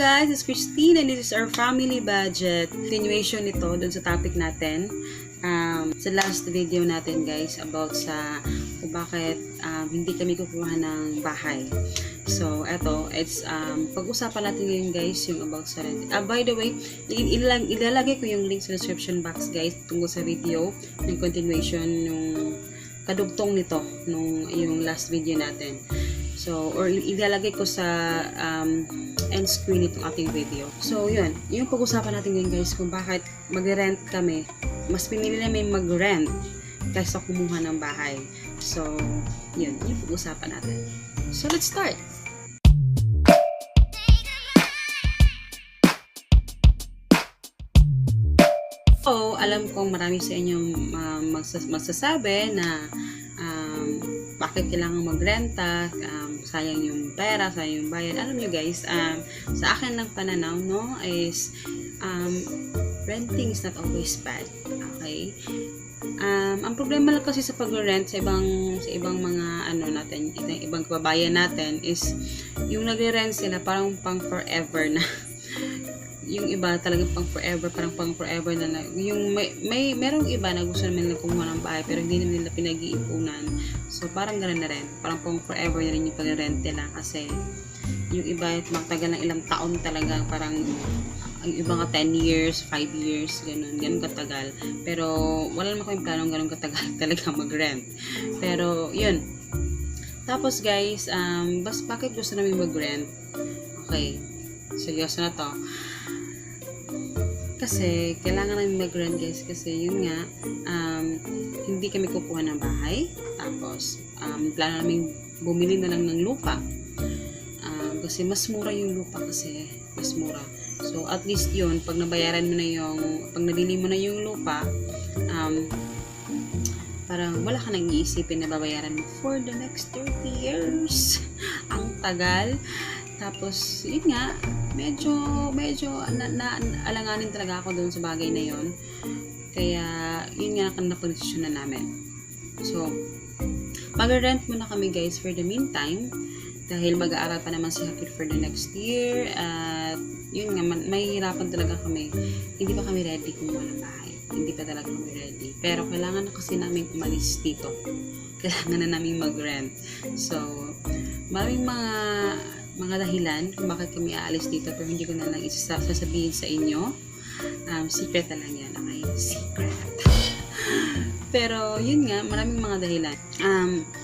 guys, it's Christine and this is our family budget. Continuation nito dun sa topic natin. Sa last video natin guys about sa kung bakit hindi kami kukuha ng bahay. So, eto, it's pag-usapan natin ngayon guys yung about sa rent. By the way, ilalagay ko yung link sa description box guys tungkol sa video ng continuation nung kadugtong nito nung yung last video natin. So, or ilalagay ko sa end screen itong ating video. So, yun. Yung pag-usapan natin ngayon guys kung bakit mag-rent kami. Mas pinili namin mag-rent kaysa kumuha ng bahay. So, yun. Yung pag-usapan natin. So, let's start! So, alam kong marami sa inyong magsasabi na bakit kailangan magrenta, sayang yung pera, sayang yung bayad. Alam nyo guys, sa akin ng pananaw, no, is renting is not always bad. Okay? Ang problema lang kasi sa pag-rent sa ibang mga natin, ibang kababayan natin is yung nagre-rent sila parang pang forever na. Yung iba talagang pang forever, parang pang forever na yung merong iba na gusto naman nila kumuha ng bahay pero hindi naman nila pinag-iipunan. So parang gano'n na rin, parang pang forever na rin yung pag-rent nila kasi yung iba magtagal ng ilang taon talaga, parang yung iba nga 10 years, 5 years, ganun katagal. Pero wala naman kayong planong ganun katagal talaga mag-rent. Pero yun. Tapos guys, bakit gusto namin mag-rent? Okay, seryoso na to. Kasi kailangan namin mag-rent guys kasi yun nga hindi kami kukuha ng bahay, tapos plano namin bumili na lang ng lupa kasi mas mura yung lupa, kasi mas mura. So at least yun, pag nabayaran mo na pag nabili mo na yung lupa, parang wala ka nang iisipin na babayaran mo for the next 30 years. Ang tagal. Tapos, yun nga, medyo alanganin talaga ako doon sa bagay na yun. Kaya, yun nga napag-desisyon na namin. So, mag-rent muna kami guys for the meantime. Dahil mag-aaral pa naman si Hakit for the next year. At, yun nga, mahihirapan talaga kami. Hindi pa kami ready kumuha ng bahay. Hindi pa talaga kami ready. Pero, kailangan na kasi namin umalis dito. Kailangan na namin mag-rent. So, maraming mga dahilan kung bakit kami aalis dito, pero hindi ko na lang sasabihin sa inyo. Secret na lang yan. Okay? Secret. Pero, yun nga, maraming mga dahilan.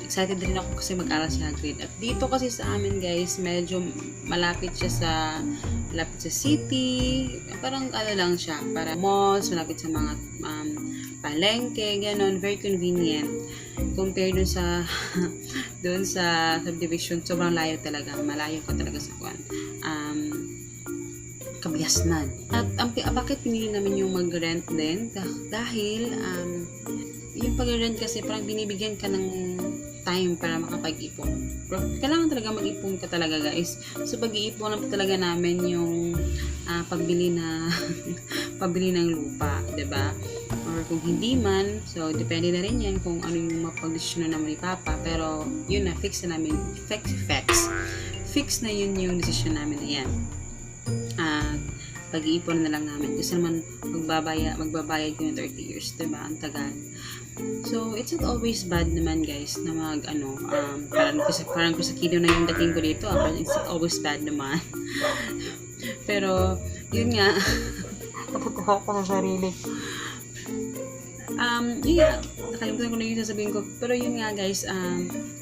Excited rin ako kasi mag-aral si Hagrid. At dito kasi sa amin, guys, medyo malapit siya sa city. Parang lang siya. Para malls, malapit sa mga palengke, gano'n. Very convenient. Compare dun sa subdivision, sobrang layo talaga. Malayo ka talaga sa Kabiasnan. At bakit pinili namin yung mag-rent din? Dahil yung pag-rent kasi parang binibigyan ka ng time para makapag-ipon. Pero kailangan talaga mag-ipon ka talaga guys. So pag-iipon lang talaga namin yung pagbili ng lupa, 'di ba? Or kung hindi man, so depende na rin yan kung ano yung mapag-desisyon naman ni Papa. Pero yun na, fix na yun yung desisyon namin na yan. Pag-iipon na lang namin kasi naman magbabayad ko yung 30 years, diba? Ang tagal. So it's not always bad naman guys na parang kusakido na yung dating ko dito, but it's not always bad naman. Pero yun nga, natutuwa ko sa sarili. Nakalimutan ko na yung sasabihin ko. Pero yun nga guys,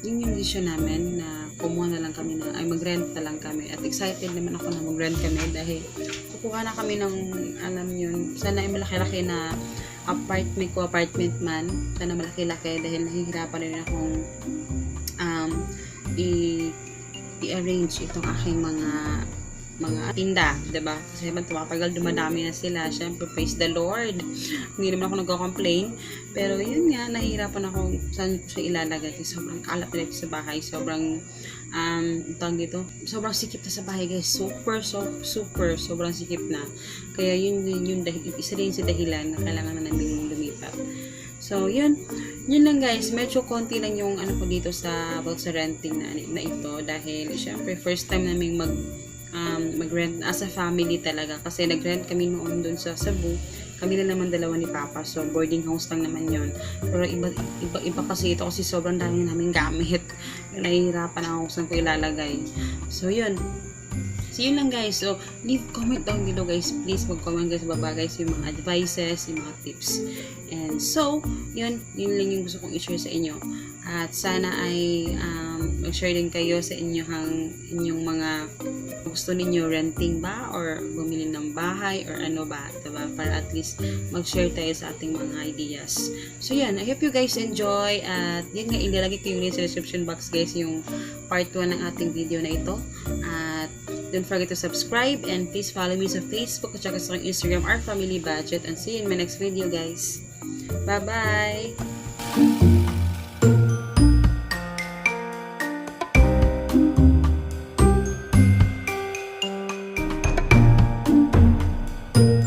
yun yung decision namin na kumuha na lang kami mag-rent na lang kami. At excited naman ako na mag-rent kami dahil kukuha na kami ng, alam yun, sana ay malaki-laki na apartment man. Sana malaki-laki dahil nahihirapan rin akong i-arrange itong aking mga tinda, diba? Kasi tumapagal, dumadami na sila. Syempre, praise the Lord. Hindi naman ako nagko-complain. Pero yun nga, nahihirapan ako saan ko siya ilalagay. Kasi sobrang kalat nila sa bahay. Sobrang, sobrang sikip na sa bahay, guys. Sobrang sikip na. Kaya yun isa rin sa dahilan na kailangan na namin lumipat. So, yun lang guys. Medyo konti lang yung ko dito about sa renting na ito. Dahil, syempre, first time namin mag-rent as a family talaga. Kasi nag-rent kami noon dun sa Cebu. Kami na naman dalawa ni Papa. So, boarding house lang naman yon. Pero iba kasi ito kasi sobrang dami namin gamit. Nahihirapan ako kung saan ko ilalagay. So, yun. So, yun lang guys. So, leave comment down below guys. Please mag-comment guys sa baba guys yung mga advices, yung mga tips. And so, yun lang yung gusto kong i-share sa inyo. At sana ay mag-share din kayo sa inyong mga gusto ninyo, renting ba or bumili ng bahay or ano ba, diba? Para at least mag-share tayo sa ating mga ideas. So yan, I hope you guys enjoy at yun nga, ilalagay ko yung link sa description box guys yung part 1 ng ating video na ito. At don't forget to subscribe and please follow me sa Facebook at saka sa Instagram, Our Family Budget, and see you in my next video guys. Bye bye!